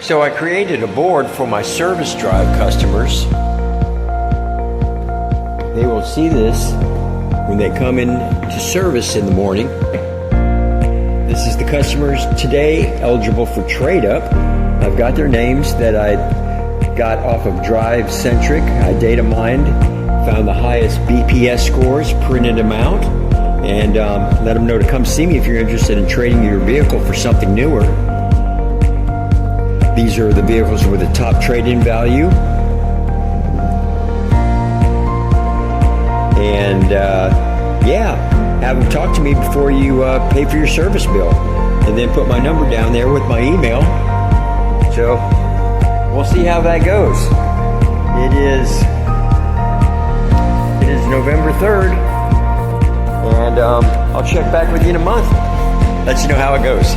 So I created a board for my service drive customers. They will see this when they come in to service in the morning. This is the customers today eligible for trade up. I've got their names that I got off of Drive Centric. I data mined, found the highest BPS scores, printed them out, and let them know to come see me if you're interested in trading your vehicle for something newer. These are the vehicles with a top trade-in value. And yeah, have them talk to me before you pay for your service bill. And then put my number down there with my email. So we'll see how that goes. It is November 3rd. And I'll check back with you in a month. Let you know how it goes.